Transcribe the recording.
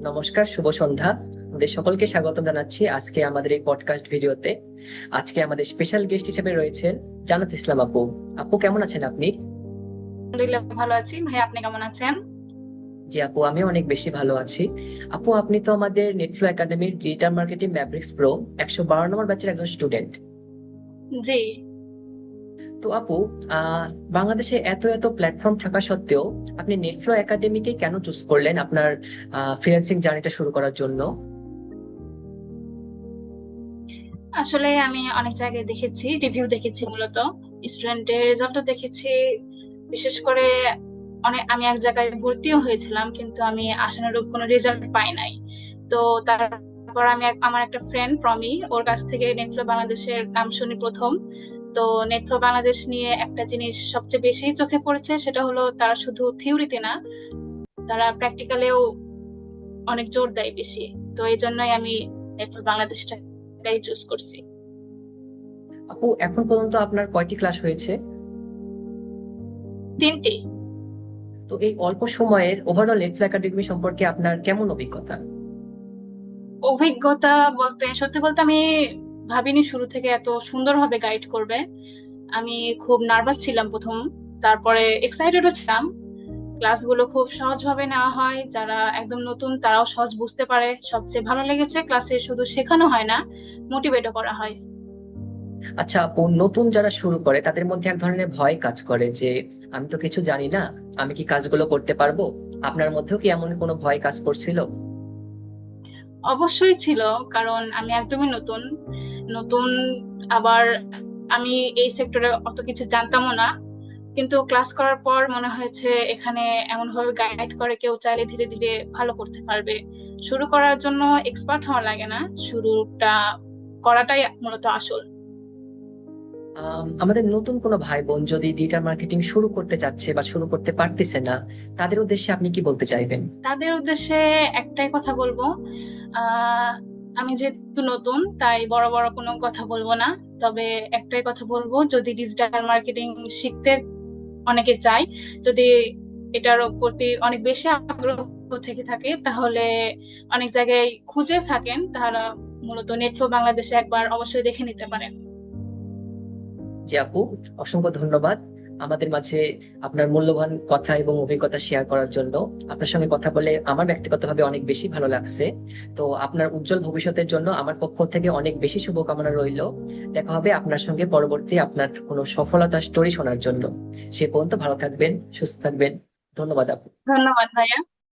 নমস্কার, শুভ সন্ধ্যা। আমাদের সকলকে স্বাগত জানাচ্ছি আজকে আমাদের এই পডকাস্ট ভিডিওতে। আজকে আমাদের স্পেশাল গেস্ট হিসেবে রয়েছেন জান্নাত ইসলাম আপু। আপু, কেমন আছেন আপনি? আলহামদুলিল্লাহ ভালো আছি ভাই, আপনি কেমন আছেন? জি আপু, আমি অনেক বেশি ভালো আছি। আপু, আপনি তো আমাদের নেটফ্লো একাডেমির ডিজিটাল মার্কেটিং ম্যাভরিক্স প্রো 112 নম্বর ব্যাচের একজন স্টুডেন্ট। জি। তো আপু, আহ বাংলাদেশে এত এত প্ল্যাটফর্ম থাকা সত্ত্বেও আপনি নেটফ্লো একাডেমিকে কেন চুজ করলেন আপনার ফ্রিল্যান্সিং জার্নিটা শুরু করার জন্য? আসলে আমি অনেক জায়গায় দেখেছি, রিভিউ দেখেছি, মূলত স্টুডেন্টের রেজাল্টও দেখেছি। বিশেষ করে আমি এক জায়গায় ভর্তিও হয়েছিলাম, কিন্তু আমি আশানুরূপ কোনো রেজাল্ট পাই নাই। তো তারপর আমার একটা ফ্রেন্ড প্রমি, ওর কাছ থেকে নেটফ্লো বাংলাদেশের নাম শুনি প্রথম। তো নেটফ্লো বাংলাদেশ নিয়ে একটা জিনিস সবচেয়ে বেশি চোখে পড়েছে, সেটা হলো তারা শুধু থিওরিতে না, তারা প্র্যাকটিক্যালেও অনেক জোর দেয় বেশি। তো এই জন্যই আমি নেটফ্লো বাংলাদেশটাই চুজ করছি। আপু, এখন পর্যন্ত আপনার কয়টি ক্লাস হয়েছে? 3টি। তো এই অল্প সময়ের ওভারঅল নেটফ্লো একাডেমি সম্পর্কে আপনার কেমন অভিজ্ঞতা? অভিজ্ঞতা বলতে, সত্যি বলতে, আমি ভাবিনি শুরু থেকে এত সুন্দরভাবে গাইড করবে। আমি খুব নার্ভাস ছিলাম প্রথম, তারপরে এক্সাইটেডও ছিলাম। ক্লাসগুলো খুব সহজভাবে নেওয়া হয়, যারা একদম নতুন তারাও সহজ বুঝতে পারে। সবচেয়ে ভালো লেগেছে ক্লাসে শুধু শেখানো হয় না, মোটিভেটও করা হয়। আচ্ছা আপু, নতুন যারা শুরু করে তাদের মধ্যে এক ধরনের ভয় কাজ করে যে আমি তো কিছু জানি না, আমি কি কাজগুলো করতে পারবো? আপনার মধ্যেও কি এমন কোনো ভয় কাজ করছিল? অবশ্যই ছিল, কারণ আমি একদমই নতুন নতুন আবার আমি এই সেক্টরে অত কিছু জানতামও না। কিন্তু ক্লাস করার পর মনে হয়েছে এখানে এমন ভাবে গাইড করে, কেউ চাইলে ধীরে ধীরে ভালো করতে পারবে। শুরু করার জন্য এক্সপার্ট হওয়া লাগে না, শুরুটা করাটাই মূলত আসল। আমাদের নতুন কোনো ভাই বোন যদি ডিজিটাল মার্কেটিং শুরু করতে চাচ্ছে বা শুরু করতে পারতেছে না, তাদের উদ্দেশ্যে আপনি কি বলতে চাইবেন? তাদের উদ্দেশ্যে একটাই কথা বলবো। আহ আমি যেহেতু নতুন, তাই বড় বড় কোনো কথা বলবো না। তবে একটাই কথা বলবো, যদি ডিজিটাল মার্কেটিং শিখতে অনেকে চায়, যদি এটার প্রতি অনেক বেশি আগ্রহ থেকে থাকে, তাহলে অনেক জায়গায় খুঁজে থাকেন, তাহলে মূলত নেটফ্লো বাংলাদেশে একবার অবশ্যই দেখে নিতে পারেন। জি আপু, অসংখ্য ধন্যবাদ আমাদের মাঝে আপনার মূল্যবান কথা এবং অভিজ্ঞতা শেয়ার করার জন্য। আপনার সঙ্গে কথা বলে আমার ব্যক্তিগতভাবে অনেক বেশি ভালো লাগছে। তো আপনার উজ্জ্বল ভবিষ্যতের জন্য আমার পক্ষ থেকে অনেক বেশি শুভকামনা রইল। দেখা হবে আপনার সঙ্গে পরবর্তী আপনার কোনো সফলতার স্টোরি শোনার জন্য। সে পর্যন্ত ভালো থাকবেন, সুস্থ থাকবেন। ধন্যবাদ আপু। ধন্যবাদ ভাইয়া।